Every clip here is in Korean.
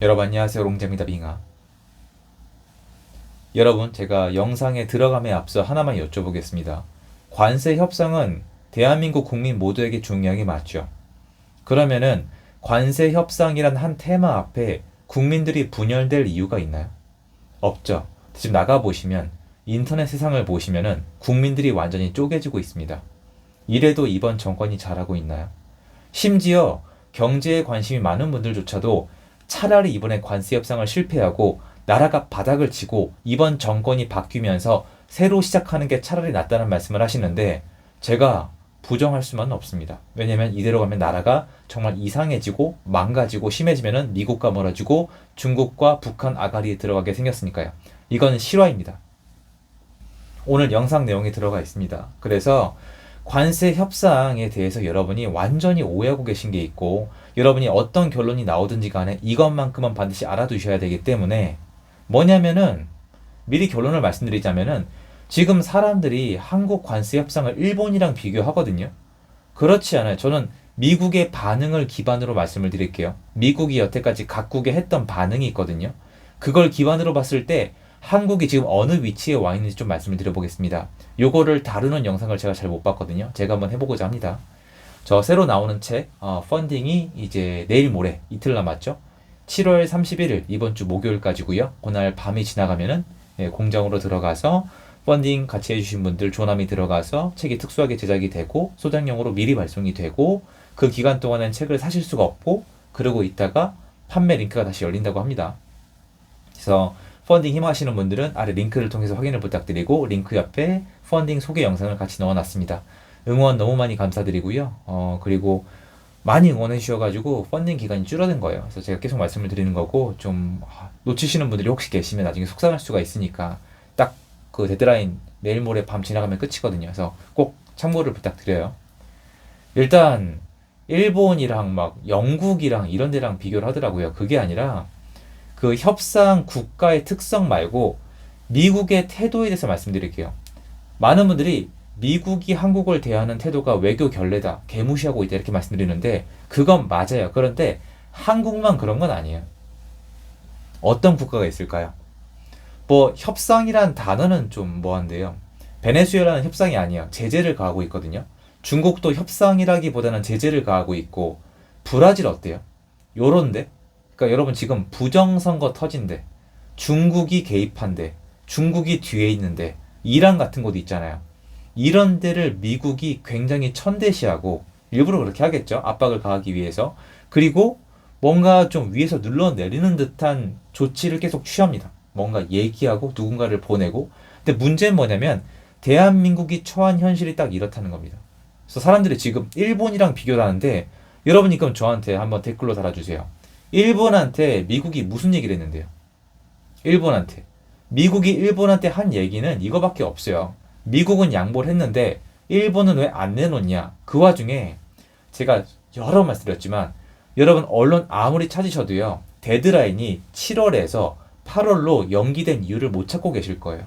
여러분 안녕하세요. 롱재입니다. 빙하. 여러분 제가 영상에 들어감에 앞서 하나만 여쭤보겠습니다. 관세 협상은 대한민국 국민 모두에게 중요한 게 맞죠? 그러면은 관세 협상이란 한 테마 앞에 국민들이 분열될 이유가 있나요? 없죠. 지금 나가보시면 인터넷 세상을 보시면은 국민들이 완전히 쪼개지고 있습니다. 이래도 이번 정권이 잘하고 있나요? 심지어 경제에 관심이 많은 분들조차도 차라리 이번에 관세 협상을 실패하고 나라가 바닥을 치고 이번 정권이 바뀌면서 새로 시작하는 게 차라리 낫다는 말씀을 하시는데 제가 부정할 수만은 없습니다. 왜냐면 이대로 가면 나라가 정말 이상해지고 망가지고 심해지면은 미국과 멀어지고 중국과 북한 아가리에 들어가게 생겼으니까요. 이건 실화입니다. 오늘 영상 내용이 들어가 있습니다. 그래서 관세 협상에 대해서 여러분이 완전히 오해하고 계신 게 있고 여러분이 어떤 결론이 나오든지 간에 이것만큼은 반드시 알아두셔야 되기 때문에 뭐냐면은 미리 결론을 말씀드리자면은 지금 사람들이 한국 관세 협상을 일본이랑 비교하거든요. 그렇지 않아요. 저는 미국의 반응을 기반으로 말씀을 드릴게요. 미국이 여태까지 각국에 했던 반응이 있거든요. 그걸 기반으로 봤을 때 한국이 지금 어느 위치에 와 있는지 좀 말씀을 드려보겠습니다. 요거를 다루는 영상을 제가 잘 못 봤거든요. 제가 한번 해보고자 합니다. 저 새로 나오는 책, 펀딩이 이제 내일 모레 이틀 남았죠. 7월 31일 이번 주 목요일까지고요. 그날 밤이 지나가면은 공장으로 들어가서 펀딩 같이 해주신 분들 조남이 들어가서 책이 특수하게 제작이 되고 소장용으로 미리 발송이 되고 그 기간 동안은 책을 사실 수가 없고 그러고 있다가 판매 링크가 다시 열린다고 합니다. 그래서 펀딩 희망하시는 분들은 아래 링크를 통해서 확인을 부탁드리고 링크 옆에 펀딩 소개 영상을 같이 넣어놨습니다. 응원 너무 많이 감사드리고요. 그리고 많이 응원해 주셔가지고 펀딩 기간이 줄어든 거예요. 그래서 제가 계속 말씀을 드리는 거고 좀 놓치시는 분들이 혹시 계시면 나중에 속상할 수가 있으니까 딱 그 데드라인 내일 모레 밤 지나가면 끝이거든요. 그래서 꼭 참고를 부탁드려요. 일단 일본이랑 막 영국이랑 이런 데랑 비교를 하더라고요. 그게 아니라 그 협상 국가의 특성 말고 미국의 태도에 대해서 말씀드릴게요. 많은 분들이 미국이 한국을 대하는 태도가 외교 결례다, 개무시하고 있다 이렇게 말씀드리는데 그건 맞아요. 그런데 한국만 그런 건 아니에요. 어떤 국가가 있을까요? 뭐 협상이란 단어는 좀 뭐한데요. 베네수엘라는 협상이 아니에요. 제재를 가하고 있거든요. 중국도 협상이라기보다는 제재를 가하고 있고 브라질 어때요? 요런데? 그러니까 여러분 지금 부정선거 터진데 중국이 개입한데 중국이 뒤에 있는데 이란 같은 곳 있잖아요. 이런 데를 미국이 굉장히 천대시하고 일부러 그렇게 하겠죠. 압박을 가하기 위해서. 그리고 뭔가 좀 위에서 눌러내리는 듯한 조치를 계속 취합니다. 뭔가 얘기하고 누군가를 보내고. 근데 문제는 뭐냐면 대한민국이 처한 현실이 딱 이렇다는 겁니다. 그래서 사람들이 지금 일본이랑 비교를 하는데 여러분이 그럼 저한테 한번 댓글로 달아주세요. 일본한테 미국이 무슨 얘기를 했는데요? 일본한테. 미국이 일본한테 한 얘기는 이거밖에 없어요. 미국은 양보를 했는데 일본은 왜 안 내놓냐? 그 와중에 제가 여러 번 말씀드렸지만 여러분 언론 아무리 찾으셔도요. 데드라인이 7월에서 8월로 연기된 이유를 못 찾고 계실 거예요.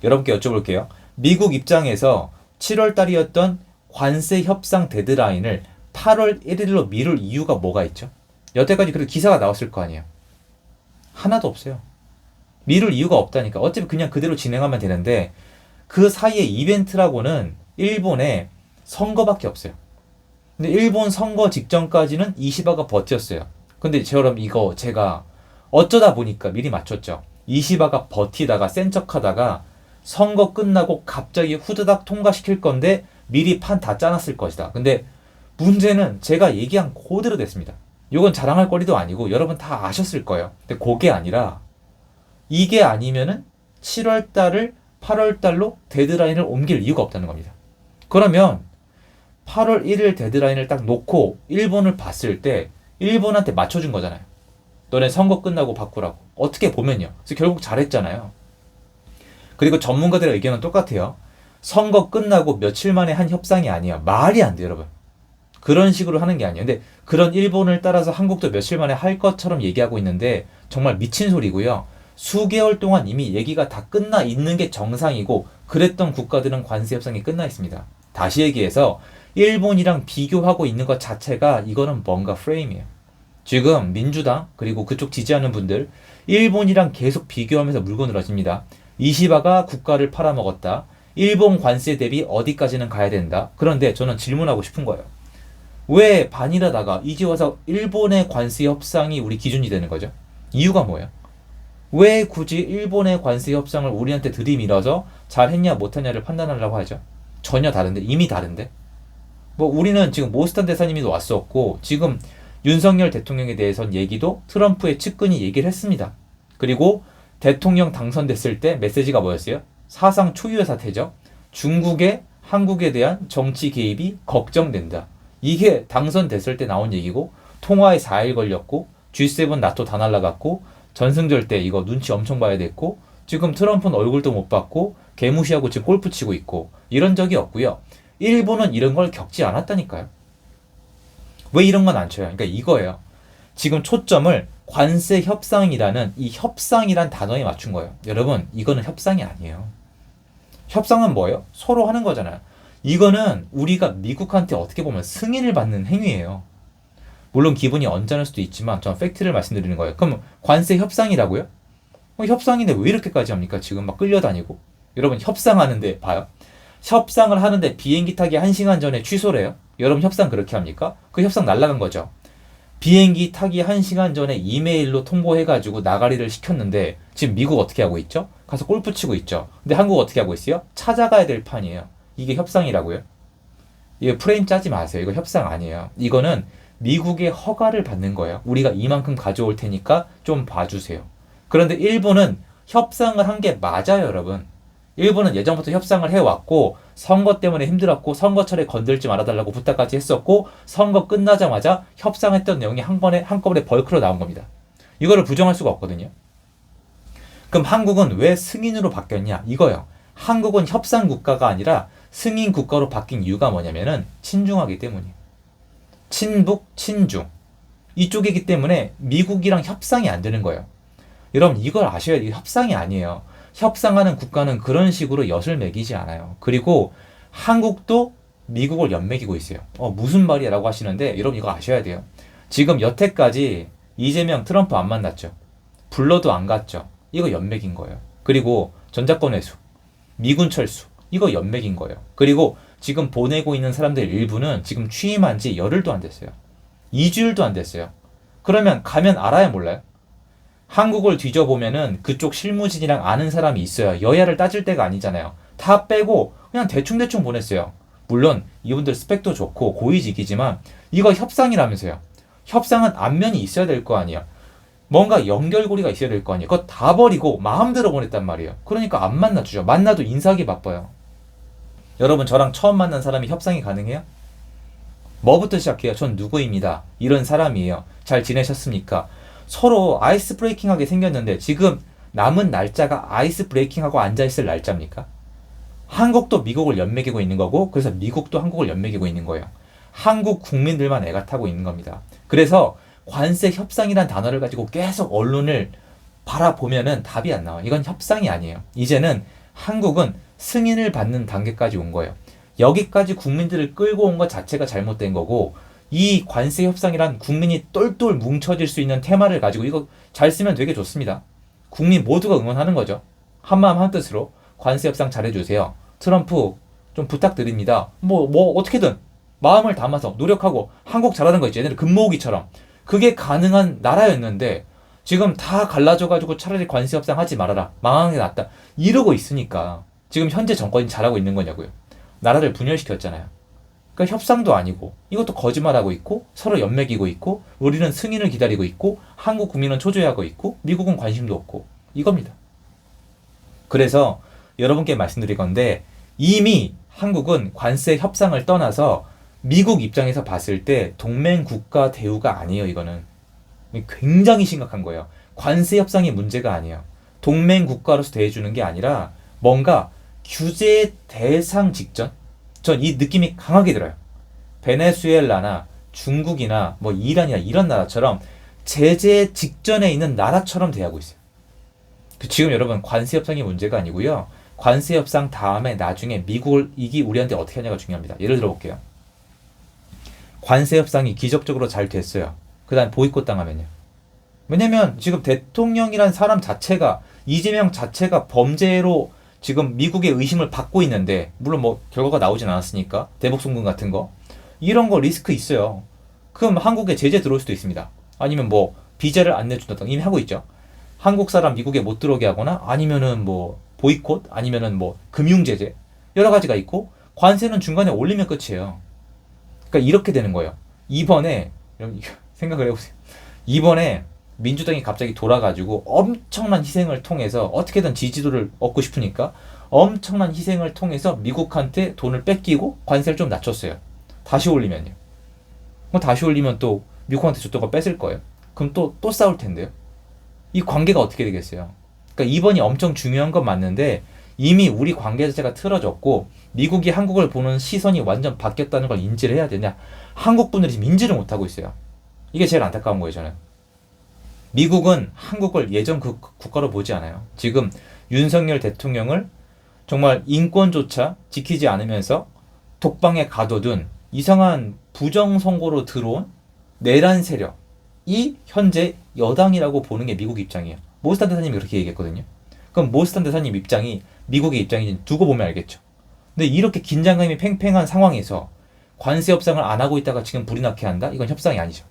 여러분께 여쭤볼게요. 미국 입장에서 7월 달이었던 관세 협상 데드라인을 8월 1일로 미룰 이유가 뭐가 있죠? 여태까지 그래도 기사가 나왔을 거 아니에요. 하나도 없어요. 미룰 이유가 없다니까. 어차피 그냥 그대로 진행하면 되는데 그 사이에 이벤트라고는 일본에 선거밖에 없어요. 근데 일본 선거 직전까지는 이시바가 버텼어요. 근데 저럼 이거 제가 어쩌다 보니까 미리 맞췄죠. 이시바가 버티다가 센 척하다가 선거 끝나고 갑자기 후드닥 통과시킬 건데 미리 판 다 짜놨을 것이다. 근데 문제는 제가 얘기한 그대로 됐습니다. 이건 자랑할 거리도 아니고 여러분 다 아셨을 거예요. 근데 그게 아니라 이게 아니면은 7월 달을 8월 달로 데드라인을 옮길 이유가 없다는 겁니다. 그러면 8월 1일 데드라인을 딱 놓고 일본을 봤을 때 일본한테 맞춰준 거잖아요. 너네 선거 끝나고 바꾸라고. 어떻게 보면요. 그래서 결국 잘했잖아요. 그리고 전문가들의 의견은 똑같아요. 선거 끝나고 며칠 만에 한 협상이 아니야. 말이 안 돼요, 여러분. 그런 식으로 하는 게 아니에요. 근데 그런 일본을 따라서 한국도 며칠 만에 할 것처럼 얘기하고 있는데 정말 미친 소리고요. 수개월 동안 이미 얘기가 다 끝나 있는 게 정상이고 그랬던 국가들은 관세 협상이 끝나 있습니다. 다시 얘기해서 일본이랑 비교하고 있는 것 자체가 이거는 뭔가 프레임이에요. 지금 민주당 그리고 그쪽 지지하는 분들 일본이랑 계속 비교하면서 물고 늘어집니다. 이시바가 국가를 팔아먹었다. 일본 관세 대비 어디까지는 가야 된다. 그런데 저는 질문하고 싶은 거예요. 왜 반일하다가 이제 와서 일본의 관세 협상이 우리 기준이 되는 거죠? 이유가 뭐예요? 왜 굳이 일본의 관세 협상을 우리한테 들이밀어서 잘했냐 못했냐를 판단하려고 하죠? 전혀 다른데, 이미 다른데. 뭐 우리는 지금 모스탄 대사님이 왔었고 지금 윤석열 대통령에 대해선 얘기도 트럼프의 측근이 얘기를 했습니다. 그리고 대통령 당선됐을 때 메시지가 뭐였어요? 사상 초유의 사태죠. 중국의 한국에 대한 정치 개입이 걱정된다. 이게 당선됐을 때 나온 얘기고 통화에 4일 걸렸고 G7 나토 다 날라갔고 전승절 때 이거 눈치 엄청 봐야 됐고 지금 트럼프는 얼굴도 못 봤고 개무시하고 지금 골프 치고 있고 이런 적이 없고요. 일본은 이런 걸 겪지 않았다니까요. 왜 이런 건 안 쳐요? 그러니까 이거예요. 지금 초점을 관세 협상이라는 이 협상이란 단어에 맞춘 거예요. 여러분, 이거는 협상이 아니에요. 협상은 뭐예요? 서로 하는 거잖아요. 이거는 우리가 미국한테 어떻게 보면 승인을 받는 행위예요. 물론 기분이 언짢을 수도 있지만 저는 팩트를 말씀드리는 거예요. 그럼 관세 협상이라고요? 협상인데 왜 이렇게까지 합니까? 지금 막 끌려다니고. 여러분 협상하는데 봐요. 협상을 하는데 비행기 타기 1시간 전에 취소를 해요. 여러분 협상 그렇게 합니까? 그 협상 날라간 거죠. 비행기 타기 1시간 전에 이메일로 통보해가지고 나가리를 시켰는데 지금 미국 어떻게 하고 있죠? 가서 골프 치고 있죠. 근데 한국 어떻게 하고 있어요? 찾아가야 될 판이에요. 이게 협상이라고요? 이거 프레임 짜지 마세요. 이거 협상 아니에요. 이거는 미국의 허가를 받는 거예요. 우리가 이만큼 가져올 테니까 좀 봐주세요. 그런데 일본은 협상을 한 게 맞아요, 여러분. 일본은 예전부터 협상을 해왔고 선거 때문에 힘들었고 선거철에 건들지 말아달라고 부탁까지 했었고 선거 끝나자마자 협상했던 내용이 한꺼번에 벌크로 나온 겁니다. 이거를 부정할 수가 없거든요. 그럼 한국은 왜 승인으로 바뀌었냐? 이거요. 한국은 협상 국가가 아니라 승인 국가로 바뀐 이유가 뭐냐면은 친중하기 때문이에요. 친북, 친중. 이쪽이기 때문에 미국이랑 협상이 안 되는 거예요. 여러분 이걸 아셔야 돼요. 협상이 아니에요. 협상하는 국가는 그런 식으로 엿을 매기지 않아요. 그리고 한국도 미국을 엿매기고 있어요. 무슨 말이야 라고 하시는데 여러분 이거 아셔야 돼요. 지금 여태까지 이재명 트럼프 안 만났죠. 불러도 안 갔죠. 이거 엿매긴 거예요. 그리고 전작권 회수, 미군 철수 이거 엿매긴 거예요. 그리고 지금 보내고 있는 사람들 일부는 지금 취임한 지 열흘도 안 됐어요. 2주일도 안 됐어요. 그러면 가면 알아야 몰라요? 한국을 뒤져보면은 그쪽 실무진이랑 아는 사람이 있어요. 여야를 따질 때가 아니잖아요. 다 빼고 그냥 대충대충 보냈어요. 물론 이분들 스펙도 좋고 고위직이지만 이거 협상이라면서요. 협상은 안면이 있어야 될 거 아니에요. 뭔가 연결고리가 있어야 될 거 아니에요. 그거 다 버리고 마음대로 보냈단 말이에요. 그러니까 안 만나주죠. 만나도 인사하기 바빠요. 여러분 저랑 처음 만난 사람이 협상이 가능해요? 뭐부터 시작해요? 전 누구입니다. 이런 사람이에요. 잘 지내셨습니까? 서로 아이스 브레이킹하게 생겼는데 지금 남은 날짜가 아이스 브레이킹하고 앉아있을 날짜입니까? 한국도 미국을 엿매기고 있는 거고 그래서 미국도 한국을 엿매기고 있는 거예요. 한국 국민들만 애가 타고 있는 겁니다. 그래서 관세 협상이란 단어를 가지고 계속 언론을 바라보면은 답이 안 나와요. 이건 협상이 아니에요. 이제는 한국은 승인을 받는 단계까지 온 거예요. 여기까지 국민들을 끌고 온 것 자체가 잘못된 거고 이 관세 협상이란 국민이 똘똘 뭉쳐질 수 있는 테마를 가지고 이거 잘 쓰면 되게 좋습니다. 국민 모두가 응원하는 거죠. 한마음 한뜻으로 관세 협상 잘해주세요. 트럼프 좀 부탁드립니다. 뭐 어떻게든 마음을 담아서 노력하고 한국 잘하는 거 있죠. 얘네들 금모으기처럼 그게 가능한 나라였는데 지금 다 갈라져가지고 차라리 관세 협상 하지 말아라. 망하는 게 낫다. 이러고 있으니까 지금 현재 정권이 잘하고 있는 거냐고요. 나라를 분열시켰잖아요. 그러니까 협상도 아니고 이것도 거짓말하고 있고 서로 엿매기고 있고 우리는 승인을 기다리고 있고 한국 국민은 초조해하고 있고 미국은 관심도 없고 이겁니다. 그래서 여러분께 말씀드릴 건데 이미 한국은 관세 협상을 떠나서 미국 입장에서 봤을 때 동맹 국가 대우가 아니에요. 이거는 굉장히 심각한 거예요. 관세 협상이 문제가 아니에요. 동맹 국가로서 대해주는 게 아니라 뭔가 규제 대상 직전? 전 이 느낌이 강하게 들어요. 베네수엘라나 중국이나 뭐 이란이나 이런 나라처럼 제재 직전에 있는 나라처럼 대하고 있어요. 지금 여러분 관세 협상이 문제가 아니고요. 관세 협상 다음에 나중에 미국을 이기 우리한테 어떻게 하냐가 중요합니다. 예를 들어 볼게요. 관세 협상이 기적적으로 잘 됐어요. 그다음 보이콧 당하면요. 왜냐면 지금 대통령이란 사람 자체가 이재명 자체가 범죄로 지금 미국의 의심을 받고 있는데 물론 뭐 결과가 나오진 않았으니까 대북 송금 같은 거 이런 거 리스크 있어요. 그럼 한국에 제재 들어올 수도 있습니다. 아니면 뭐 비자를 안 내준다 이미 하고 있죠. 한국 사람 미국에 못 들어오게 하거나 아니면은 뭐 보이콧 아니면은 뭐 금융 제재 여러 가지가 있고 관세는 중간에 올리면 끝이에요. 그러니까 이렇게 되는 거예요. 이번에 생각을 해보세요. 이번에 민주당이 갑자기 돌아가지고 엄청난 희생을 통해서 어떻게든 지지도를 얻고 싶으니까 엄청난 희생을 통해서 미국한테 돈을 뺏기고 관세를 좀 낮췄어요. 다시 올리면요. 다시 올리면 또 미국한테 줬던 거 뺏을 거예요. 그럼 또 싸울 텐데요. 이 관계가 어떻게 되겠어요? 그러니까 이번이 엄청 중요한 건 맞는데 이미 우리 관계 자체가 틀어졌고 미국이 한국을 보는 시선이 완전 바뀌었다는 걸 인지를 해야 되냐? 한국 분들이 지금 인지를 못하고 있어요. 이게 제일 안타까운 거예요, 저는. 미국은 한국을 예전 그 국가로 보지 않아요. 지금 윤석열 대통령을 정말 인권조차 지키지 않으면서 독방에 가둬둔 이상한 부정선거로 들어온 내란 세력이 현재 여당이라고 보는 게 미국 입장이에요. 모스탄 대사님이 그렇게 얘기했거든요. 그럼 모스탄 대사님 입장이 미국의 입장인지 두고 보면 알겠죠. 근데 이렇게 긴장감이 팽팽한 상황에서 관세 협상을 안 하고 있다가 지금 불이 나게 한다? 이건 협상이 아니죠.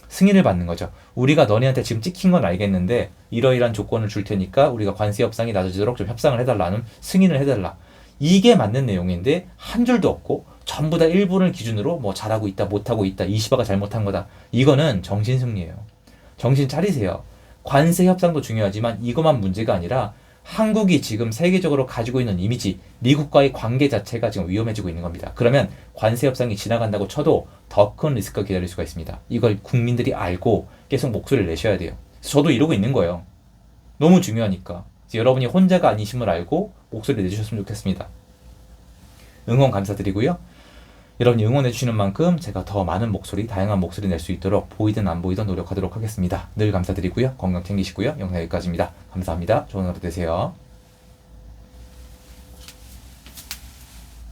승인을 받는 거죠. 우리가 너네한테 지금 찍힌 건 알겠는데 이러이러한 조건을 줄 테니까 우리가 관세 협상이 낮아지도록 좀 협상을 해달라는 승인을 해달라. 이게 맞는 내용인데 한 줄도 없고 전부 다 일본을 기준으로 뭐 잘하고 있다 못하고 있다 이시바가 잘못한 거다. 이거는 정신승리예요. 정신 차리세요. 관세 협상도 중요하지만 이것만 문제가 아니라 한국이 지금 세계적으로 가지고 있는 이미지, 미국과의 관계 자체가 지금 위험해지고 있는 겁니다. 그러면 관세 협상이 지나간다고 쳐도 더 큰 리스크가 기다릴 수가 있습니다. 이걸 국민들이 알고 계속 목소리를 내셔야 돼요. 저도 이러고 있는 거예요. 너무 중요하니까. 여러분이 혼자가 아니심을 알고 목소리 내주셨으면 좋겠습니다. 응원 감사드리고요. 여러분이 응원해주시는 만큼 제가 더 많은 목소리, 다양한 목소리 낼 수 있도록 보이든 안 보이든 노력하도록 하겠습니다. 늘 감사드리고요. 건강 챙기시고요. 영상 여기까지입니다. 감사합니다. 좋은 하루 되세요.